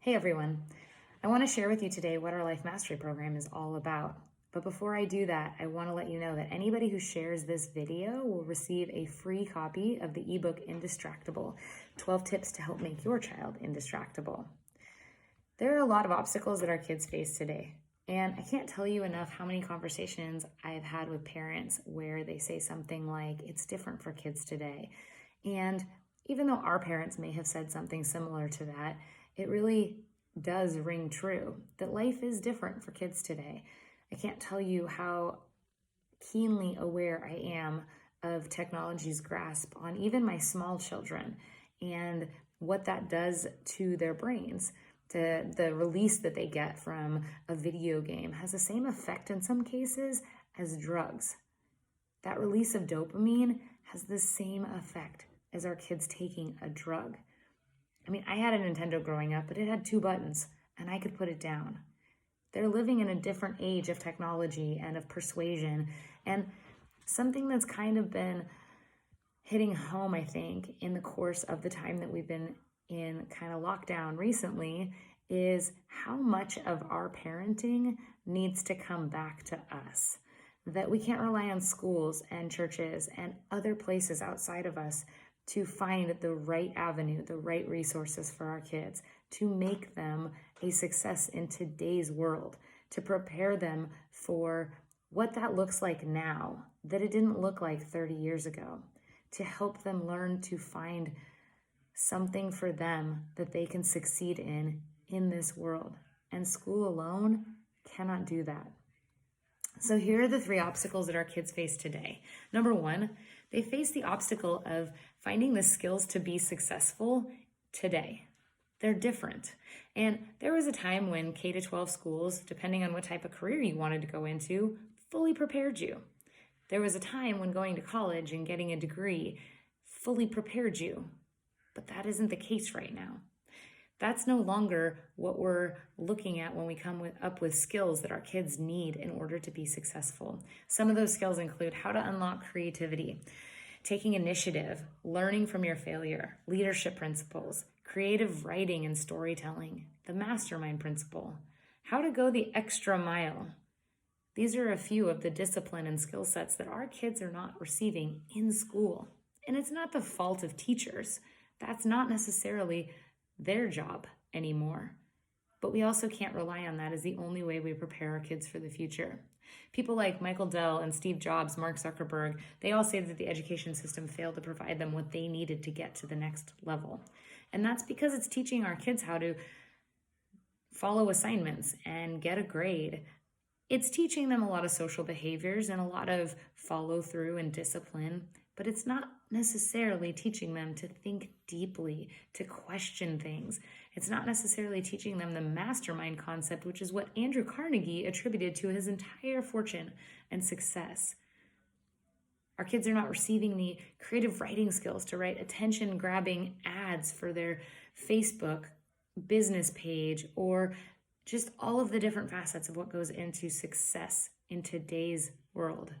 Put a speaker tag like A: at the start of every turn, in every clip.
A: Hey everyone, I want to share with you today what our Life Mastery program is all about. But before I do that, I want to let you know that anybody who shares this video will receive a free copy of the ebook Indistractable, 12 Tips to Help Make Your Child Indistractable. There are a lot of obstacles that our kids face today. And I can't tell you enough how many conversations I've had with parents where they say something like, it's different for kids today. And even though our parents may have said something similar to that, it really does ring true that life is different for kids today. I can't tell you how keenly aware I am of technology's grasp on even my small children and what that does to their brains. The release that they get from a video game has the same effect in some cases as drugs. That release of dopamine has the same effect as our kids taking a drug. I mean, I had a Nintendo growing up, but it had 2 buttons and I could put it down. They're living in a different age of technology and of persuasion. And something that's kind of been hitting home, I think, in the course of the time that we've been in kind of lockdown recently is how much of our parenting needs to come back to us. That we can't rely on schools and churches and other places outside of us to find the right avenue, the right resources for our kids, to make them a success in today's world, to prepare them for what that looks like now, that it didn't look like 30 years ago, to help them learn to find something for them that they can succeed in this world. And school alone cannot do that. So here are the 3 obstacles that our kids face today. Number 1, they face the obstacle of finding the skills to be successful today. They're different. And there was a time when K-12 schools, depending on what type of career you wanted to go into, fully prepared you. There was a time when going to college and getting a degree fully prepared you. But that isn't the case right now. That's no longer what we're looking at when we come up with skills that our kids need in order to be successful. Some of those skills include how to unlock creativity, taking initiative, learning from your failure, leadership principles, creative writing and storytelling, the mastermind principle, how to go the extra mile. These are a few of the discipline and skill sets that our kids are not receiving in school. And it's not the fault of teachers. That's not necessarily their job anymore. But we also can't rely on that as the only way we prepare our kids for the future. People like Michael Dell and Steve Jobs, Mark Zuckerberg, they all say that the education system failed to provide them what they needed to get to the next level. And that's because it's teaching our kids how to follow assignments and get a grade. It's teaching them a lot of social behaviors and a lot of follow through and discipline, but it's not necessarily teaching them to think deeply, to question things. It's not necessarily teaching them the mastermind concept, which is what Andrew Carnegie attributed to his entire fortune and success. Our kids are not receiving the creative writing skills to write attention-grabbing ads for their Facebook business page or just all of the different facets of what goes into success in today's world.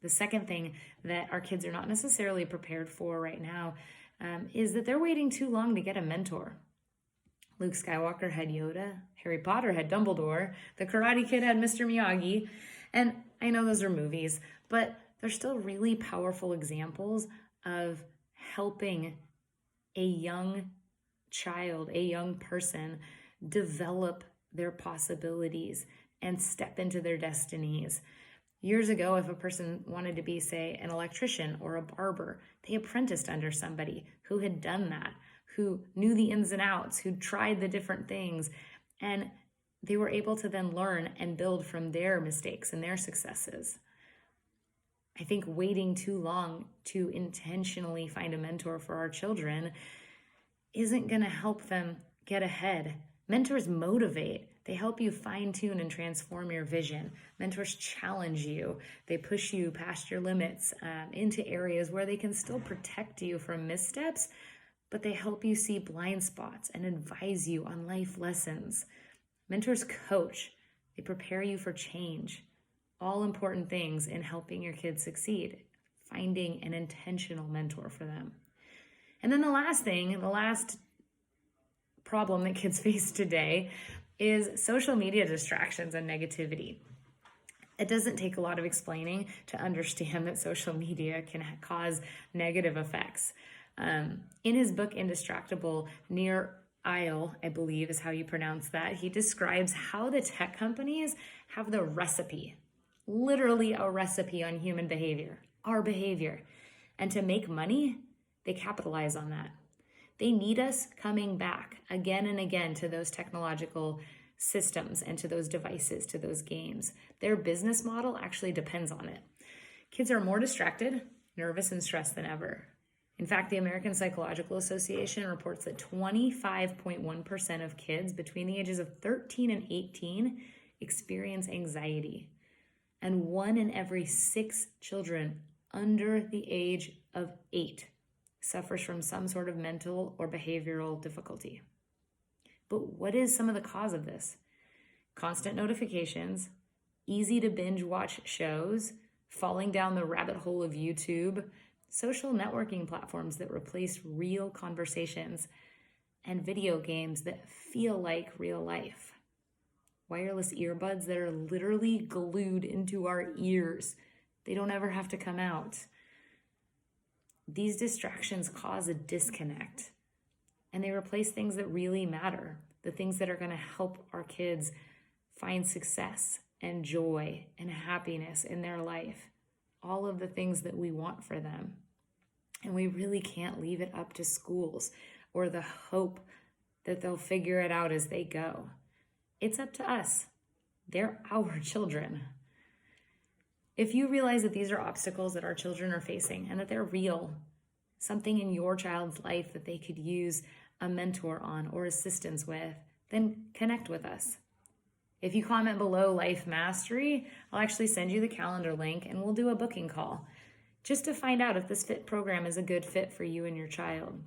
A: The second thing that our kids are not necessarily prepared for right now is that they're waiting too long to get a mentor. Luke Skywalker had Yoda, Harry Potter had Dumbledore, the Karate Kid had Mr. Miyagi, and I know those are movies, but they're still really powerful examples of helping a young child, a young person, develop their possibilities and step into their destinies. Years ago, if a person wanted to be, say, an electrician or a barber, they apprenticed under somebody who had done that, who knew the ins and outs, who tried the different things, and they were able to then learn and build from their mistakes and their successes. I think waiting too long to intentionally find a mentor for our children isn't going to help them get ahead. Mentors motivate. They help you fine-tune and transform your vision. Mentors challenge you. They push you past your limits into areas where they can still protect you from missteps, but they help you see blind spots and advise you on life lessons. Mentors coach. They prepare you for change. All important things in helping your kids succeed, finding an intentional mentor for them. And then the last problem that kids face today is social media distractions and negativity. It doesn't take a lot of explaining to understand that social media can cause negative effects. In his book, Indistractable, Nir Eyal, I believe is how you pronounce that, he describes how the tech companies have the recipe, literally a recipe on human behavior, our behavior. And to make money, they capitalize on that. They need us coming back again and again to those technological systems and to those devices, to those games. Their business model actually depends on it. Kids are more distracted, nervous, and stressed than ever. In fact, the American Psychological Association reports that 25.1% of kids between the ages of 13 and 18 experience anxiety. And 1 in every 6 children under the age of 8 suffers from some sort of mental or behavioral difficulty. But what is some of the cause of this? Constant notifications, easy to binge watch shows, falling down the rabbit hole of YouTube, social networking platforms that replace real conversations, and video games that feel like real life. Wireless earbuds that are literally glued into our ears. They don't ever have to come out. These distractions cause a disconnect, and they replace things that really matter, the things that are going to help our kids find success and joy and happiness in their life, all of the things that we want for them. And we really can't leave it up to schools or the hope that they'll figure it out as they go. It's up to us. They're our children. If you realize that these are obstacles that our children are facing and that they're real, something in your child's life that they could use a mentor on or assistance with, then connect with us. If you comment below Life Mastery, I'll actually send you the calendar link and we'll do a booking call just to find out if this FIT program is a good fit for you and your child.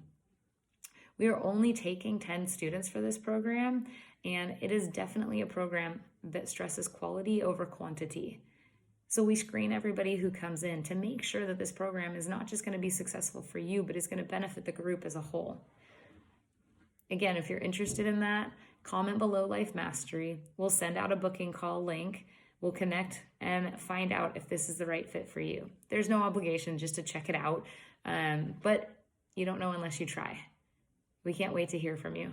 A: We are only taking 10 students for this program, and it is definitely a program that stresses quality over quantity. So we screen everybody who comes in to make sure that this program is not just going to be successful for you, but is going to benefit the group as a whole. Again, if you're interested in that, comment below Life Mastery. We'll send out a booking call link. We'll connect and find out if this is the right fit for you. There's no obligation just to check it out, but you don't know unless you try. We can't wait to hear from you.